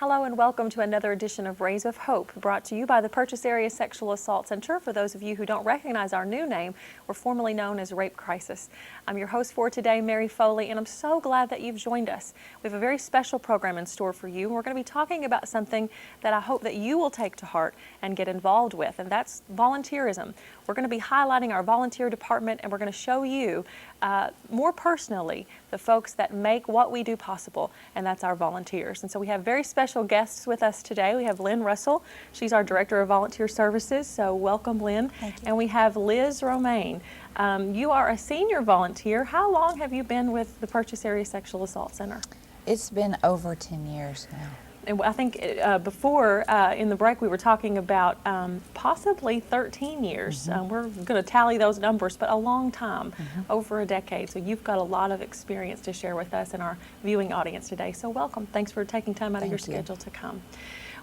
Hello and welcome to another edition of Rays of Hope, brought to you by the Purchase Area Sexual Assault Center. For those of you who don't recognize our new name, we're formerly known as Rape Crisis. I'm your host for today, Mary Foley, and I'm so glad that you've joined us. We have a very special program in store for you. We're going to be talking about something that I hope that you will take to heart and get involved with, and that's volunteerism. We're going to be highlighting our volunteer department, and we're going to show you more personally the folks that make what we do possible, and that's our volunteers. And so we have very special guests with us today. We have Lynn Russell. She's our Director of Volunteer Services, so welcome, Lynn. Thank you. And we have Liz Romain. You are a senior volunteer. How long have you been with the Purchase Area Sexual Assault Center? It's been over 10 years now. And I think before, in the break, we were talking about possibly 13 years. We're going to tally those numbers, but a long time, over a decade. So you've got a lot of experience to share with us and our viewing audience today. So welcome. Thanks for taking time out of your schedule to come.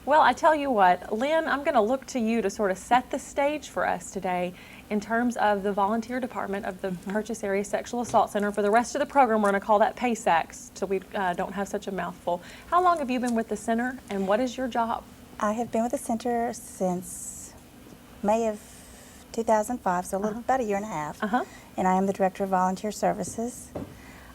Well, I tell you what, Lynn, I'm going to look to you to sort of set the stage for us today in terms of the volunteer department of the Purchase Area Sexual Assault Center. For the rest of the program, we're going to call that PASACs, so we don't have such a mouthful. How long have you been with the center, and what is your job? I have been with the center since May of 2005, so about a year and a half. And I am the Director of Volunteer Services.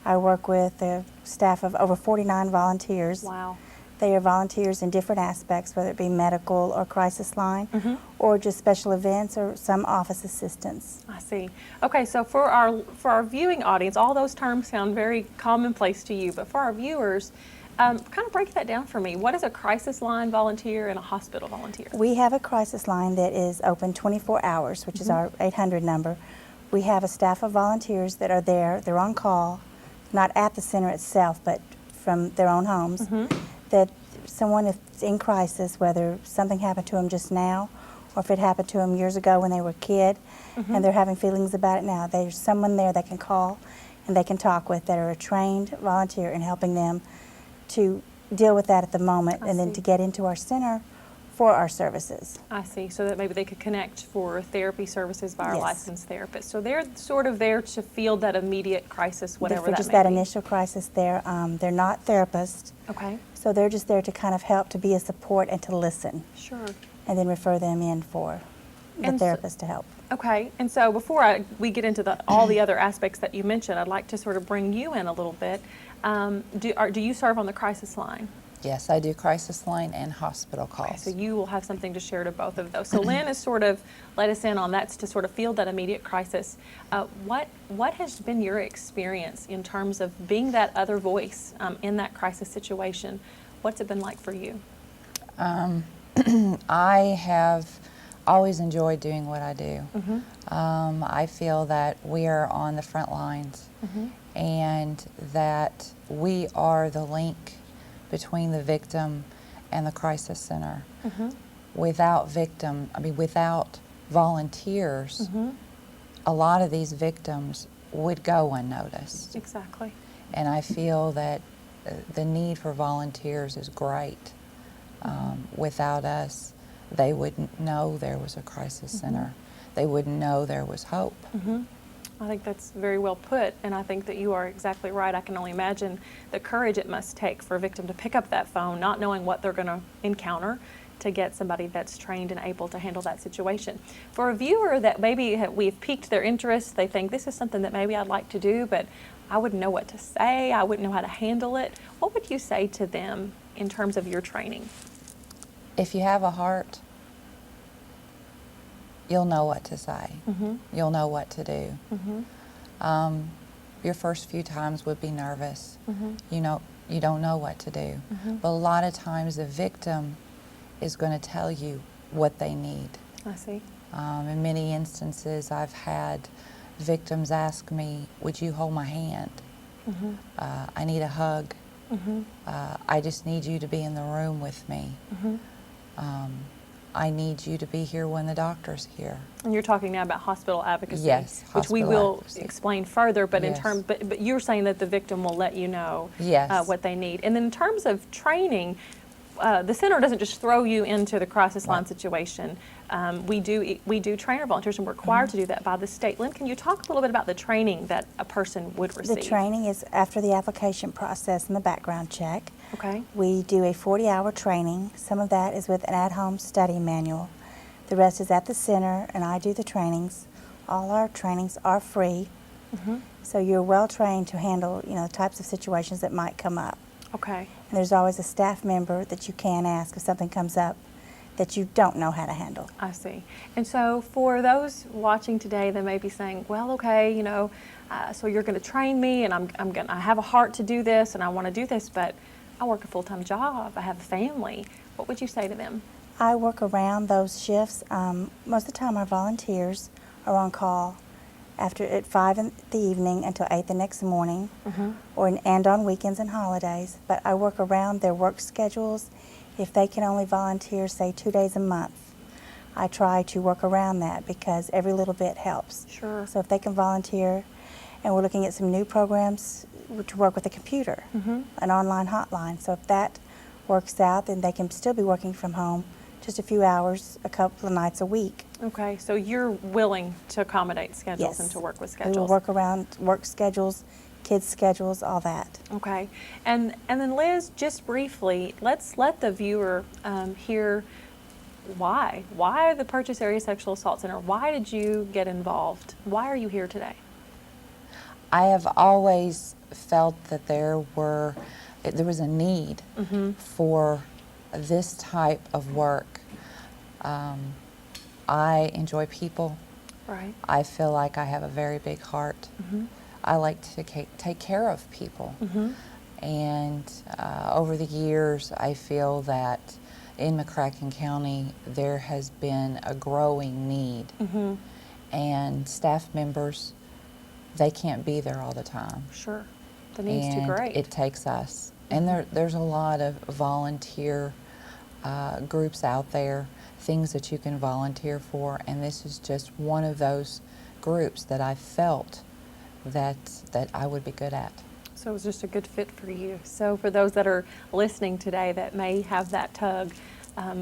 I work with a staff of over 49 volunteers. Wow. They are volunteers in different aspects, whether it be medical or crisis line, or just special events or some office assistance. I see. Okay, so for our viewing audience, all those terms sound very commonplace to you, but for our viewers, kind of break that down for me. What is a crisis line volunteer and a hospital volunteer? We have a crisis line that is open 24 hours, which is our 800 number. We have a staff of volunteers that are there. They're on call, not at the center itself, but from their own homes. That someone, if it's in crisis, whether something happened to them just now or if it happened to them years ago when they were a kid and they're having feelings about it now, there's someone there that can call and they can talk with that are a trained volunteer in helping them to deal with that at the moment and then to get into our center for our services. I see, so that maybe they could connect for therapy services by our licensed therapist. So they're sort of there to field that immediate crisis, whatever that may be. For just that initial crisis there. They're not therapists. Okay. So they're just there to kind of help, to be a support and to listen. Sure. And then refer them in for the therapist to help. Okay, and so before we get into all the other aspects that you mentioned, I'd like to sort of bring you in a little bit. Do you serve on the crisis line? Yes, I do crisis line and hospital calls. Okay, so you will have something to share to both of those. So Lynn has sort of let us in on that to sort of field that immediate crisis. What has been your experience in terms of being that other voice in that crisis situation? What's it been like for you? I have always enjoyed doing what I do. I feel that we are on the front lines and that we are the link between the victim and the crisis center. Without volunteers, a lot of these victims would go unnoticed. Exactly. And I feel that the need for volunteers is great. Without us, they wouldn't know there was a crisis center. They wouldn't know there was hope. I think that's very well put, and I think that you are exactly right. I can only imagine the courage it must take for a victim to pick up that phone, not knowing what they're going to encounter, to get somebody that's trained and able to handle that situation. For a viewer that maybe we've piqued their interest, they think this is something that maybe I'd like to do, but I wouldn't know what to say, I wouldn't know how to handle it. What would you say to them in terms of your training? If you have a heart, you'll know what to say. You'll know what to do. Your first few times would be nervous. You don't know what to do. But a lot of times the victim is going to tell you what they need. I see. In many instances, I've had victims ask me, would you hold my hand? I need a hug. I just need you to be in the room with me. I need you to be here when the doctor's here. And you're talking now about hospital advocacy, yes, which we will explain further. But but you're saying that the victim will let you know what they need. And then in terms of training, the center doesn't just throw you into the crisis line situation. We do train our volunteers, and we're required to do that by the state. Lynn, can you talk a little bit about the training that a person would receive? The training is after the application process and the background check. Okay. We do a 40-hour training. Some of that is with an at-home study manual. The rest is at the center, and I do the trainings. All our trainings are free, so you're well trained to handle, the types of situations that might come up. Okay. And there's always a staff member that you can ask if something comes up that you don't know how to handle. I see. And so for those watching today that may be saying, well, okay, so you're going to train me, and I have a heart to do this, and I want to do this, but I work a full-time job, I have a family. What would you say to them? I work around those shifts. Most of the time our volunteers are on call at 5 in the evening until 8 the next morning, and on weekends and holidays. But I work around their work schedules. If they can only volunteer, say, 2 days a month, I try to work around that because every little bit helps. Sure. So if they can volunteer, and we're looking at some new programs to work with a computer, an online hotline. So if that works out, then they can still be working from home just a few hours, a couple of nights a week. Okay, so you're willing to accommodate schedules Yes. and to work with We schedules. will work around work schedules, kids' schedules, all that. Okay, and then Liz, just briefly, let's let the viewer hear why. Why the Purchase Area Sexual Assault Center? Why did you get involved? Why are you here today? I have always felt that there was a need for this type of work. I enjoy people. Right. I feel like I have a very big heart. I like to take care of people. And over the years, I feel that in McCracken County, there has been a growing need. And staff members, they can't be there all the time. Sure. The need's too And great. it takes us. And there's a lot of volunteer groups out there, things that you can volunteer for, and this is just one of those groups that I felt that I would be good at. So it was just a good fit for you. So for those that are listening today that may have that tug,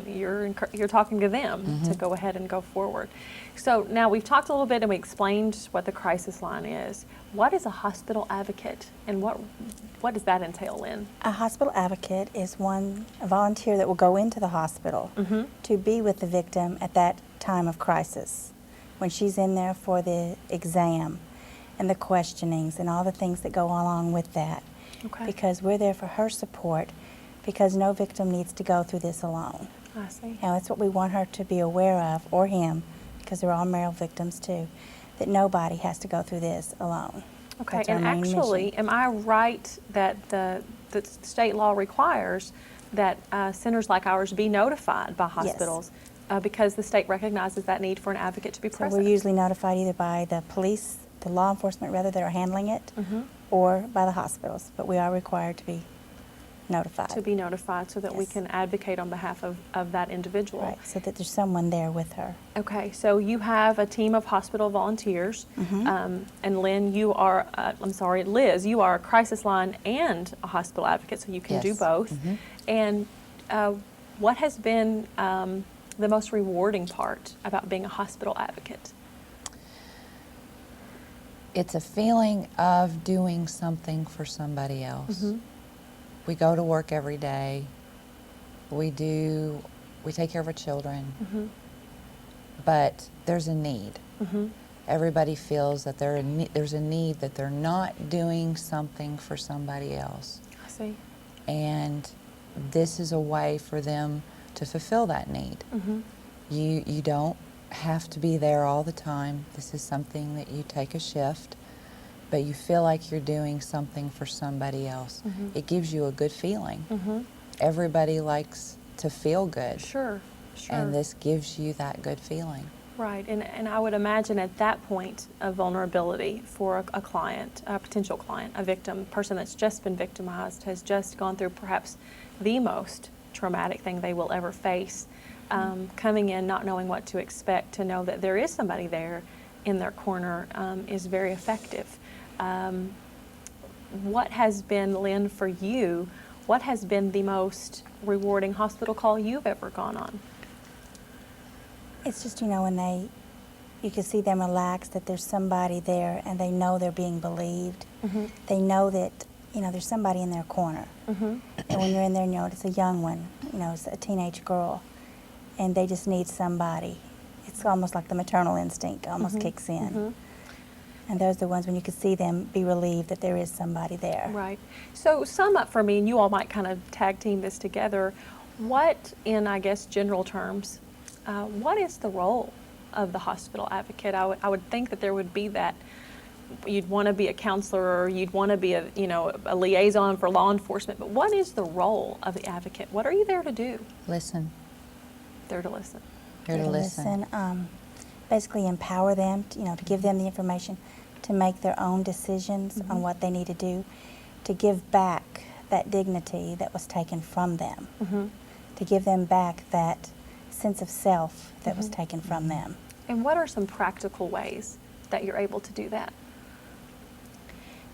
you're talking to them to go ahead and go forward. So now we've talked a little bit and we explained what the crisis line is. What is a hospital advocate, and what does that entail, Lynn? A hospital advocate is a volunteer that will go into the hospital to be with the victim at that time of crisis, when she's in there for the exam and the questionings and all the things that go along with that. Okay. Because we're there for her support, because no victim needs to go through this alone. I see. Now, that's what we want her to be aware of, or him, because they're all male victims too, that nobody has to go through this alone. Okay, That's our and main actually, mission. am I right that the state law requires that centers like ours be notified by hospitals because the state recognizes that need for an advocate to be So present? we're usually notified either by the police, the law enforcement rather, that are handling it, or by the hospitals, but we are required to be notified. To be notified so that we Yes. can advocate on behalf of that individual. Right, so that there's someone there with her. Okay, so you have a team of hospital volunteers, and Lynn, Liz, you are a crisis line and a hospital advocate, so you can do Yes. both. And what has been the most rewarding part about being a hospital advocate? It's a feeling of doing something for somebody else. We go to work every day. We take care of our children. But there's a need. Everybody feels that there's a need that they're not doing something for somebody else. I see. And this is a way for them to fulfill that need. You don't have to be there all the time. This is something that you take a shift, but you feel like you're doing something for somebody else. It gives you a good feeling. Everybody likes to feel good. Sure. And this gives you that good feeling. Right, and I would imagine at that point of vulnerability for a client, a potential client, a victim, person that's just been victimized, has just gone through perhaps the most traumatic thing they will ever face, coming in not knowing what to expect, to know that there is somebody there in their corner is very effective. What has been, Lynn, for you, what has been the most rewarding hospital call you've ever gone on? It's just, when you can see them relax, that there's somebody there and they know they're being believed. They know that, there's somebody in their corner. And when you're in there, it's a young one, it's a teenage girl, and they just need somebody. It's almost like the maternal instinct almost kicks in. And those are the ones when you can see them be relieved that there is somebody there. Right. So sum up for me, and you all might kind of tag team this together, what, in I guess general terms, what is the role of the hospital advocate? I would think that there would be that. You'd want to be a counselor, or you'd want to be a liaison for law enforcement, but what is the role of the advocate? What are you there to do? Listen. There to listen. Here to listen. Basically empower them, to give them the information to make their own decisions on what they need to do, to give back that dignity that was taken from them, to give them back that sense of self that was taken from them. And what are some practical ways that you're able to do that?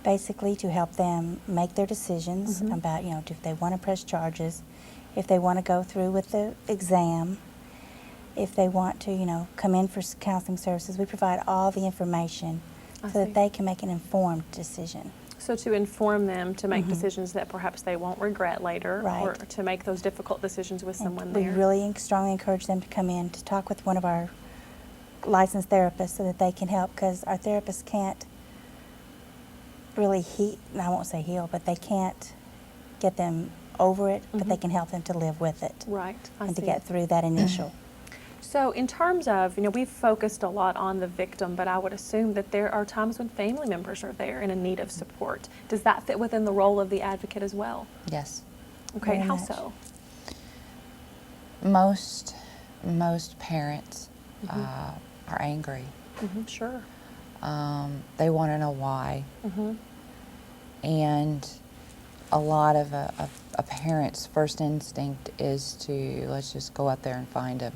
Basically to help them make their decisions about, if they want to press charges, if they want to go through with the exam, if they want to, come in for counseling services. We provide all the information so that they can make an informed decision. So to inform them to make decisions that perhaps they won't regret later, Right. or to make those difficult decisions with someone We there. really strongly encourage them to come in to talk with one of our licensed therapists so that they can help, because our therapists can't really I won't say heal, but they can't get them over it, but they can help them to live with it. Right, I And to see. get through that initial. So in terms of, we've focused a lot on the victim, but I would assume that there are times when family members are there and in need of support. Does that fit within the role of the advocate as well? Yes. Okay, Very how much. so? Most parents are angry. Sure. They want to know why. And a lot of a parent's first instinct is to, let's just go out there and find him.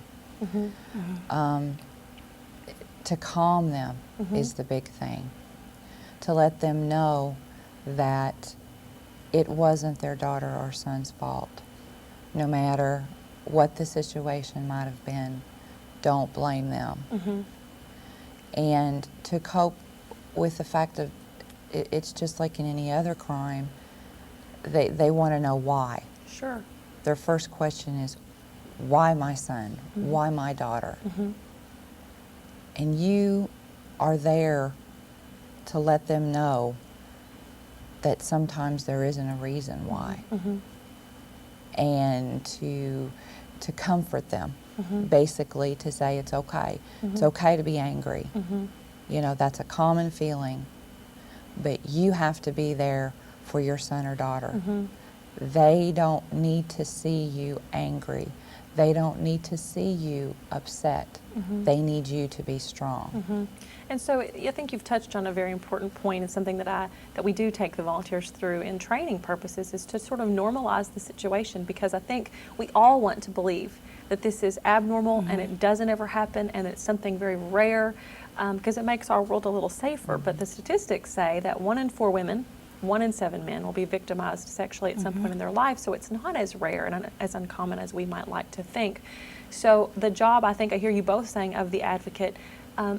To calm them is the big thing. To let them know that it wasn't their daughter or son's fault. No matter what the situation might have been, don't blame them. And to cope with the fact of it's just like in any other crime, they want to know why. Sure. Their first question is, why my son? Why my daughter? And you are there to let them know that sometimes there isn't a reason why. And to comfort them, basically to say it's okay. It's okay to be angry. That's a common feeling, but you have to be there for your son or daughter. They don't need to see you angry. They don't need to see you upset. They need you to be strong. And so I think you've touched on a very important point, and something that we do take the volunteers through in training purposes is to sort of normalize the situation, because I think we all want to believe that this is abnormal and it doesn't ever happen and it's something very rare, because it makes our world a little safer. But the statistics say that 1 in 4 women, 1 in 7 men will be victimized sexually at some point in their life, so it's not as rare and as uncommon as we might like to think. So the job, I think I hear you both saying, of the advocate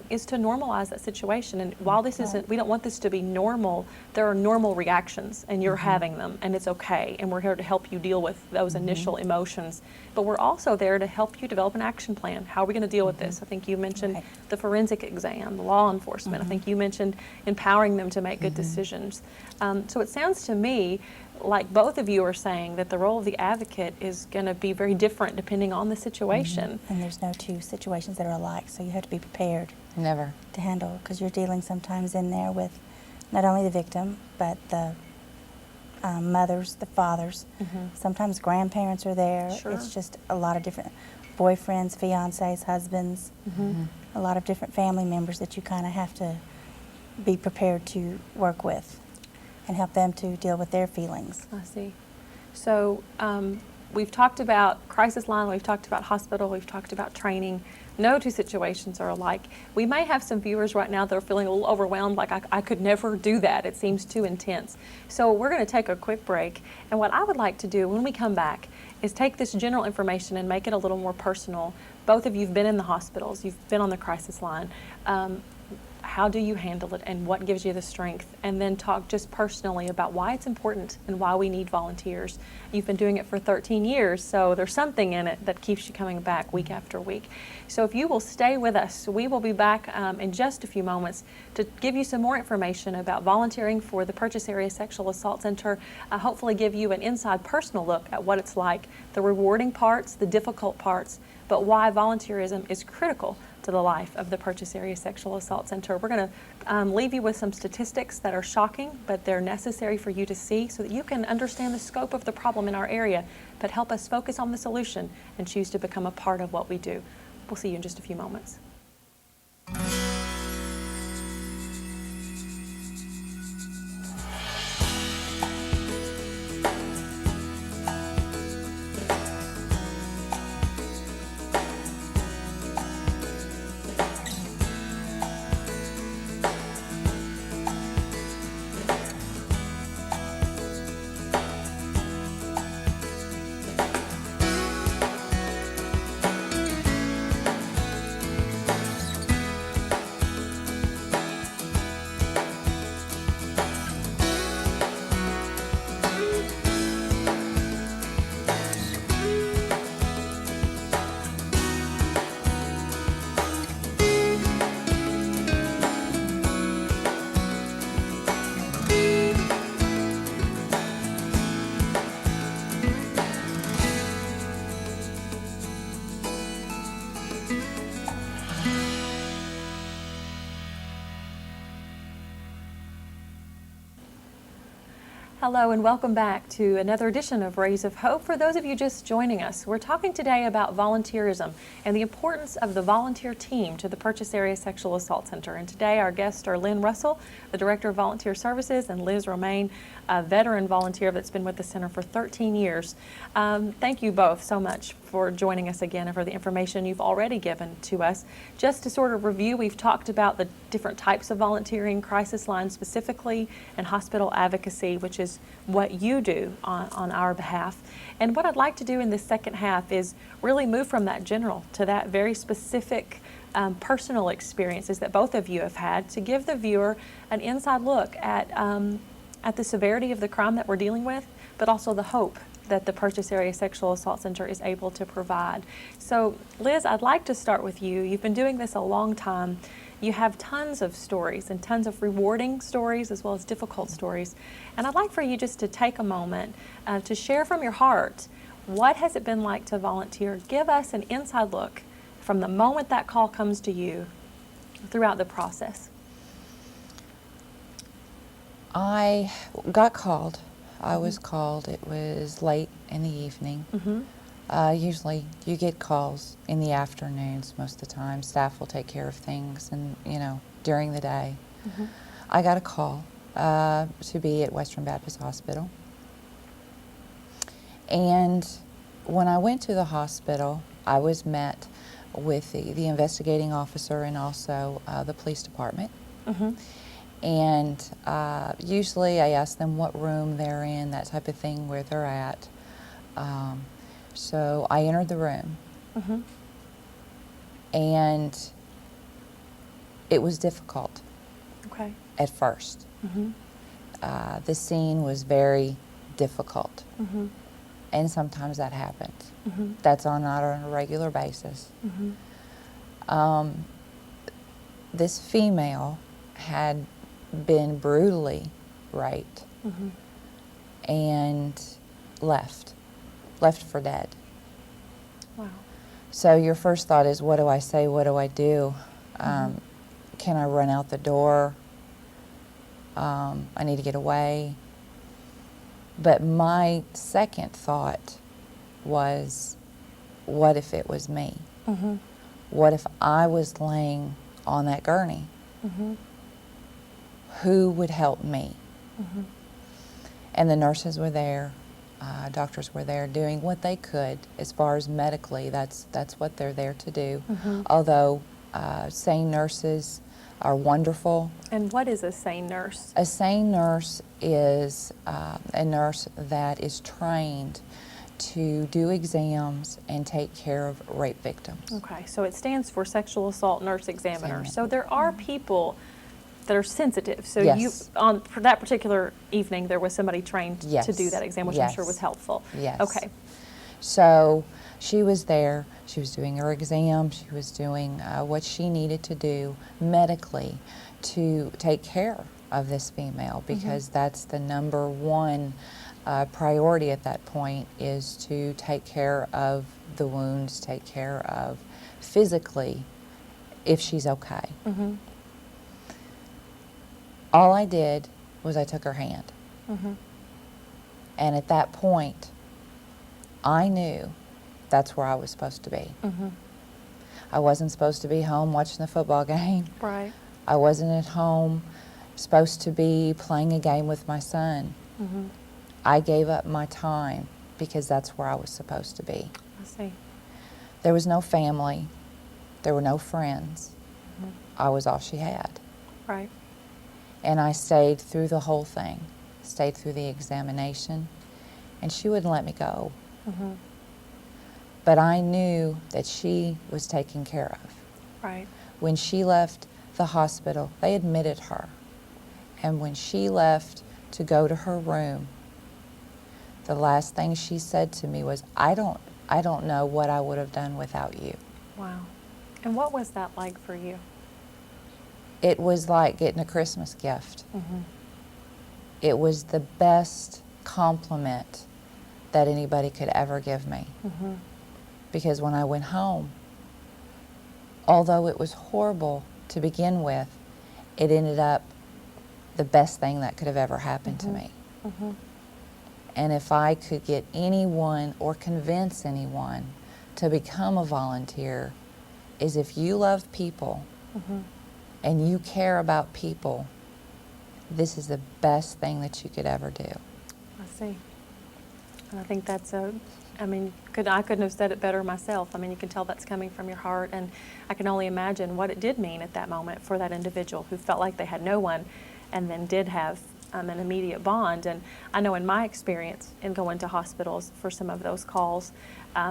is to normalize that situation. And while this isn't, we don't want this to be normal, there are normal reactions and you're having them, and it's okay, and we're here to help you deal with those initial emotions. But we're also there to help you develop an action plan. How are we going to deal with this? I think you mentioned the forensic exam, the law enforcement. I think you mentioned empowering them to make good decisions. So it sounds to me like both of you are saying that the role of the advocate is going to be very different depending on the situation. And there's no two situations that are alike, so you have to be prepared Never. to handle, because you're dealing sometimes in there with not only the victim, but the mothers, the fathers. Sometimes grandparents are there. Sure. It's just a lot of different boyfriends, fiancés, husbands, a lot of different family members that you kind of have to be prepared to work with and help them to deal with their feelings. I see. So we've talked about crisis line, we've talked about hospital, we've talked about training. No two situations are alike. We may have some viewers right now that are feeling a little overwhelmed, like I could never do that. It seems too intense. So we're going to take a quick break. And what I would like to do when we come back is take this general information and make it a little more personal. Both of you have been in the hospitals, you've been on the crisis line. how do you handle it and what gives you the strength, and then talk just personally about why it's important and why we need volunteers. You've been doing it for 13 years, so there's something in it that keeps you coming back week after week. So if you will stay with us, we will be back in just a few moments to give you some more information about volunteering for the Purchase Area Sexual Assault Center, hopefully give you an inside personal look at what it's like, the rewarding parts, the difficult parts, but why volunteerism is critical to the life of the Purchase Area Sexual Assault Center. We're going to leave you with some statistics that are shocking, but they're necessary for you to see so that you can understand the scope of the problem in our area, but help us focus on the solution and choose to become a part of what we do. We'll see you in just a few moments. Hello and welcome back to another edition of Rays of Hope. For those of you just joining us, we're talking today about volunteerism and the importance of the volunteer team to the Purchase Area Sexual Assault Center. And today our guests are Lynn Russell, the Director of Volunteer Services, and Liz Romain, a veteran volunteer that's been with the center for 13 years. Thank you both so much for joining us again and for the information you've already given to us. Just to sort of review, we've talked about the different types of volunteering, crisis lines specifically, and hospital advocacy, which is what you do on our behalf. And what I'd like to do in this second half is really move from that general to that very specific personal experiences that both of you have had to give the viewer an inside look at the severity of the crime that we're dealing with, but also the hope that the Purchase Area Sexual Assault Center is able to provide. So Liz, I'd like to start with you. You've been doing this a long time. You have tons of stories and tons of rewarding stories as well as difficult stories. And I'd like for you just to take a moment to share from your heart, what has it been like to volunteer? Give us an inside look from the moment that call comes to you throughout the process. I got called. I was called. It was late in the evening. Usually you get calls in the afternoons most of the time. Staff will take care of things and, during the day. I got a call to be at Western Baptist Hospital. And when I went to the hospital, I was met with the investigating officer and also the police department. And usually I ask them what room they're in, that type of thing, where they're at. So I entered the room. And it was difficult at first. The scene was very difficult. And sometimes that happens. That's not on a regular basis. This female had been brutally raped and left for dead. Wow. So your first thought is, what do I say? What do I do? Can I run out the door? I need to get away. But my second thought was, what if it was me? What if I was laying on that gurney? Who would help me? And the nurses were there, doctors were there doing what they could as far as medically. That's what they're there to do. Although SANE nurses are wonderful. And what is a SANE nurse? A SANE nurse is a nurse that is trained to do exams and take care of rape victims. Okay, so it stands for Sexual Assault Nurse Examiner. So there are people that are sensitive. So Yes. for that particular evening, there was somebody trained Yes. to do that exam, which I'm sure Yes. was helpful. Yes. Okay. So she was there, she was doing her exam, she was doing what she needed to do medically to take care of this female, because that's the number one priority at that point, is to take care of the wounds, take care of physically if she's okay. All I did was I took her hand. And at that point, I knew that's where I was supposed to be. I wasn't supposed to be home watching the football game. Right. I wasn't at home supposed to be playing a game with my son. I gave up my time because that's where I was supposed to be. I see. There was no family. There were no friends. I was all she had. Right. And I stayed through the whole thing, stayed through the examination, and she wouldn't let me go. But I knew that she was taken care of. Right. When she left the hospital, they admitted her. And when she left to go to her room, the last thing she said to me was, I don't know what I would have done without you. Wow. And what was that like for you? It was like getting a Christmas gift. It was the best compliment that anybody could ever give me. Because when I went home, although it was horrible to begin with, it ended up the best thing that could have ever happened to me. And if I could get anyone or convince anyone to become a volunteer, is if you love people and you care about people, this is the best thing that you could ever do. I see. And I think that's I couldn't have said it better myself. I mean, you can tell that's coming from your heart, and I can only imagine what it did mean at that moment for that individual who felt like they had no one and then did have an immediate bond. And I know in my experience in going to hospitals for some of those calls,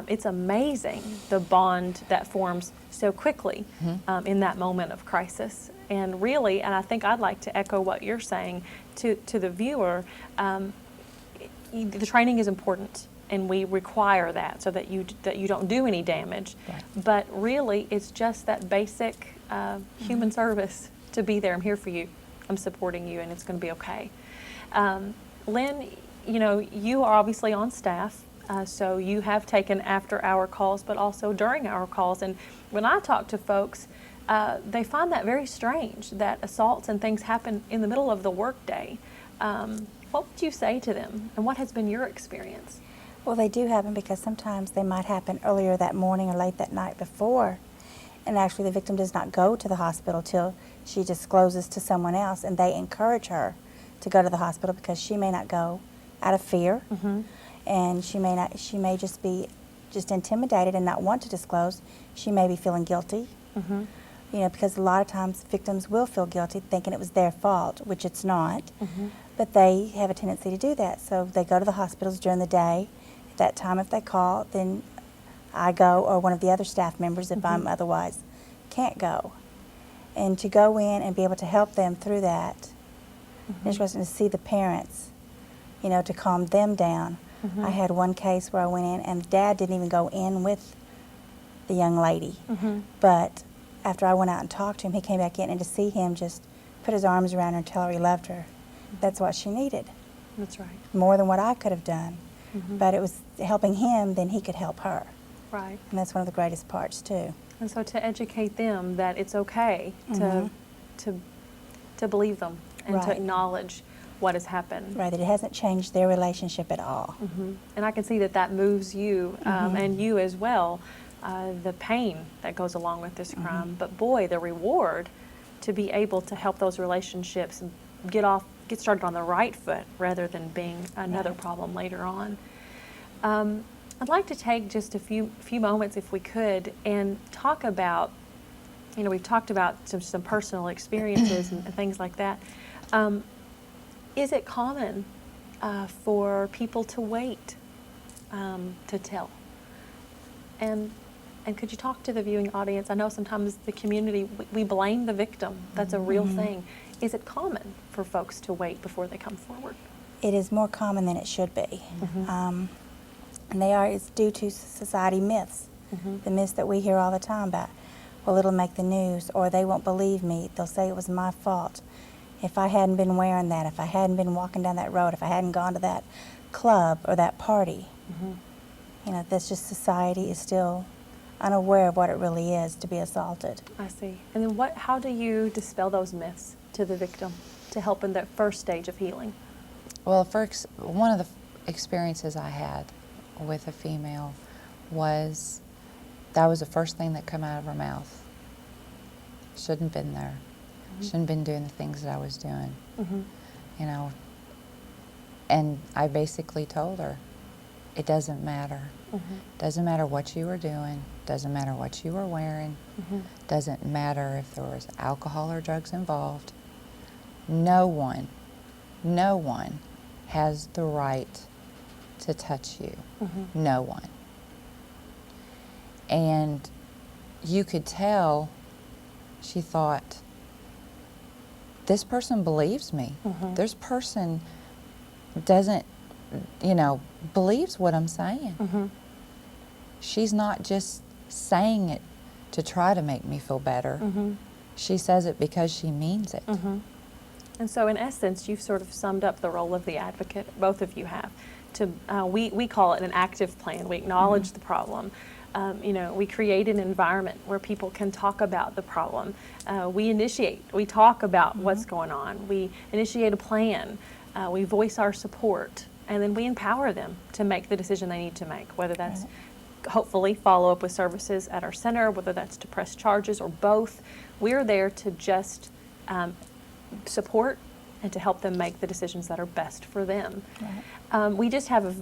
it's amazing the bond that forms so quickly in that moment of crisis. And really, and I think I'd like to echo what you're saying to the viewer, the training is important, and we require that so that you don't do any damage. Right. But really, it's just that basic human service to be there. I'm here for you. I'm supporting you, and it's going to be okay. Lynn, you are obviously on staff, so you have taken after-hour calls, but also during-hour calls. And when I talk to folks, they find that very strange, that assaults and things happen in the middle of the workday. What would you say to them, and what has been your experience? Well, they do happen because sometimes they might happen earlier that morning or late that night before. And actually the victim does not go to the hospital till she discloses to someone else, and they encourage her to go to the hospital because she may not go out of fear, and she may just be intimidated and not want to disclose. She may be feeling guilty, because a lot of times victims will feel guilty thinking it was their fault, which it's not, but they have a tendency to do that. So they go to the hospitals during the day. At that time, if they call, then I go, or one of the other staff members if I'm otherwise can't go. And to go in and be able to help them through that, interesting to see the parents, to calm them down. I had one case where I went in and the dad didn't even go in with the young lady. But after I went out and talked to him, he came back in, and to see him just put his arms around her and tell her he loved her, that's what she needed. That's right. More than what I could have done. But it was helping him, then he could help her. Right. And that's one of the greatest parts too. And so to educate them that it's okay to believe them and to Right. acknowledge what has happened. Right, that it hasn't changed their relationship at all. And I can see that moves you and you as well, the pain that goes along with this crime. But boy, the reward to be able to help those relationships get started on the right foot rather than being another problem later on. I'd like to take just a few moments, if we could, and talk about, we've talked about some personal experiences and things like that. Is it common for people to wait to tell? And And could you talk to the viewing audience? I know sometimes the community, we blame the victim. That's a real thing. Is it common for folks to wait before they come forward? It is more common than it should be. And it's due to society myths. The myths that we hear all the time about, well, it'll make the news, or they won't believe me. They'll say it was my fault. If I hadn't been wearing that, if I hadn't been walking down that road, if I hadn't gone to that club or that party, you know, that's just society is still unaware of what it really is to be assaulted. I see. And then how do you dispel those myths to the victim to help in that first stage of healing? Well, one of the experiences I had with a female was that was the first thing that came out of her mouth. Shouldn't have been there. Shouldn't have been doing the things that I was doing. You know, and I basically told her, it doesn't matter. Doesn't matter what you were doing. Doesn't matter what you were wearing. Doesn't matter if there was alcohol or drugs involved. No one has the right to touch you. No one. And you could tell she thought, this person believes me. This person doesn't, believes what I'm saying. She's not just saying it to try to make me feel better. She says it because she means it. And so in essence, you've sort of summed up the role of the advocate, both of you have. We call it an active plan. We acknowledge the problem. We create an environment where people can talk about the problem. We talk about what's going on. We initiate a plan. We voice our support, and then we empower them to make the decision they need to make, whether that's hopefully follow up with services at our center, whether that's to press charges or both. We're there to just support and to help them make the decisions that are best for them. We just have,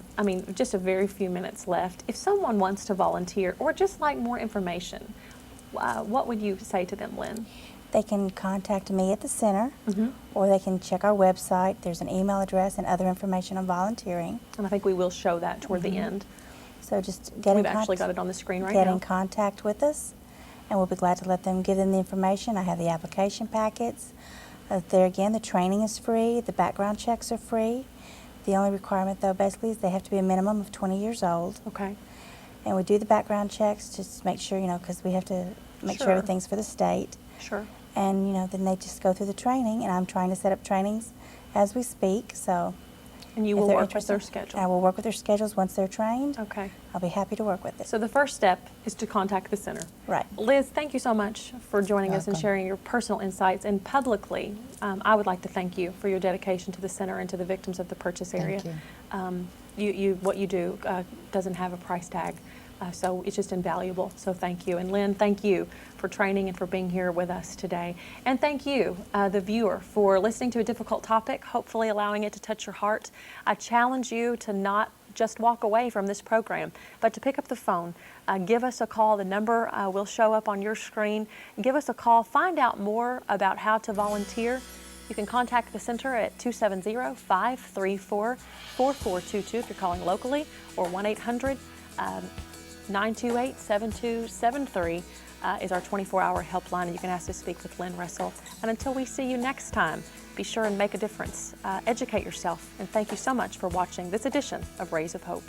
just a very few minutes left. If someone wants to volunteer or just like more information, what would you say to them, Lynn? They can contact me at the center, or they can check our website. There's an email address and other information on volunteering. And I think we will show that toward the end. So just We've actually got it on the screen right get now. in contact with us, and we'll be glad to give them the information. I have the application packets. There again, the training is free. The background checks are free. The only requirement, though, basically, is they have to be a minimum of 20 years old. Okay. And we do the background checks just to make sure, because we have to make sure everything's for the state. Sure. And, then they just go through the training, and I'm trying to set up trainings as we speak, so. And you will work with their schedule. I will work with their schedules once they're trained. Okay. I'll be happy to work with it. So the first step is to contact the center. Right. Liz, thank you so much for joining us and Welcome. sharing your personal insights. And publicly, I would like to thank you for your dedication to the center and to the victims of the Purchase area. Thank you. What you do doesn't have a price tag, so it's just invaluable. So thank you. And Lynn, thank you for training and for being here with us today. And thank you, the viewer, for listening to a difficult topic, hopefully allowing it to touch your heart. I challenge you to not just walk away from this program, but to pick up the phone, give us a call. The number will show up on your screen. Give us a call. Find out more about how to volunteer. You can contact the center at 270-534-4422 if you're calling locally, or 1-800-928-7273 is our 24-hour helpline, and you can ask to speak with Lynn Russell. And until we see you next time, be sure and make a difference. Educate yourself, and thank you so much for watching this edition of Rays of Hope.